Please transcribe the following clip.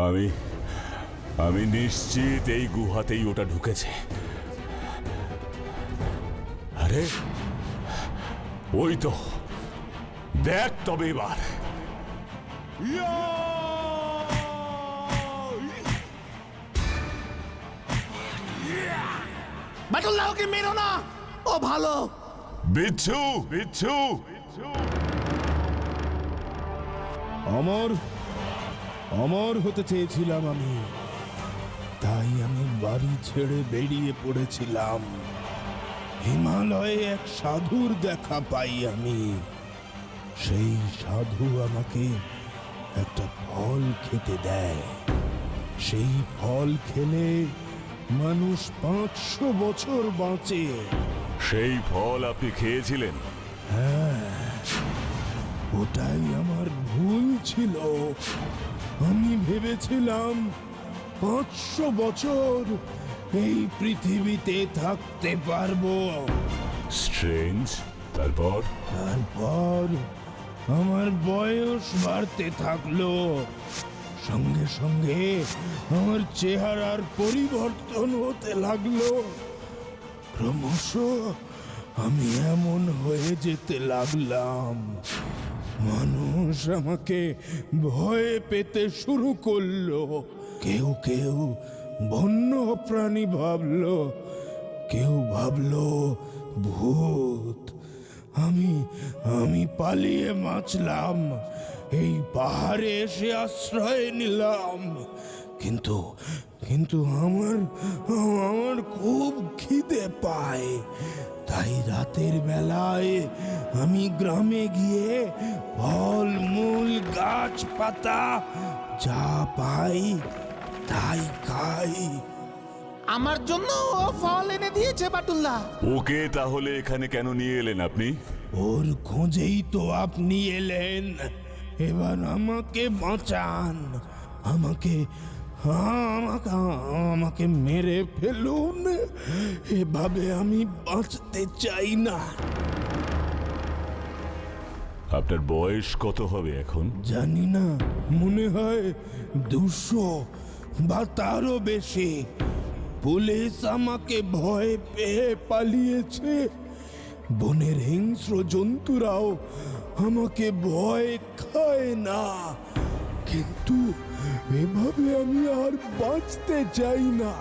আমি আমি নিশ্চিত এই গুহাতেই ওটা ঢুকেছে। আরে ওই তো, দেখ তবে এবার। বাটুল্লাহ, ওকে মেরো না, ও ভালো। বিচ্ছু, বিচ্ছু, অমর অমর হতে চেয়েছিলাম আমি, তাই আমি বাড়ি ছেড়ে বেরিয়ে পড়েছিলাম। হিমালয়ে এক সাধুর দেখা পাই আমি। সেই সাধু আমাকে একটা ফল খেতে দেয়। সেই ফল খেলে মানুষ 500 বছর বাঁচে। সেই ফল আপনি খেয়েছিলেন? ওটাই আমার ভুল ছিল। আমি ভেবেছিলাম 500 বছর এই পৃথিবীতে থাকতে পারবো। স্ট্রেঞ্জ। তারপর? তারপর আমার বয়স বাড়তে থাকলো, সঙ্গে সঙ্গে আমার চেহারার পরিবর্তন হতে লাগলো। ক্রমশ আমি এমন হয়ে যেতে লাগলাম, মানুষ আমাকে ভয় পেতে শুরু করলো। কেউ কেউ বন্য প্রাণী ভাবলো, কেউ ভাবলো ভূত। আমি পালিয়ে বাঁচলাম, এই পাহাড়ে এসে আশ্রয় নিলাম। কিন্তু কিন্তু আমার আমার খুব খিদে পায়, তাই রাতের বেলায় আমি গ্রামে গিয়ে ফল মূল গাছপাতা যা পাই তাই খাই। আমার জন্য ও ফল এনে দিয়েছে বাটুল্লাহ। ওকে তাহলে এখানে কেন নিয়ে এলেন আপনি? ওর খোঁজেই তো আপনি এলেন। এবার আমাকে বাঁচান, আমাকে আমাকে মেরে ফেলুন। এভাবে আমি বাঁচতে চাই না। আপনার বয়স কত হবে এখন? জানি না, মনে হয় 200 বা তারও বেশি। পুলিশ আমাকে ভয় পেয়ে পালিয়েছে। বনের হিংস্র জন্তুরাও আমাকে ভয় খায় না। কিন্তু এভাবে আমি আর বাঁচতে চাই না।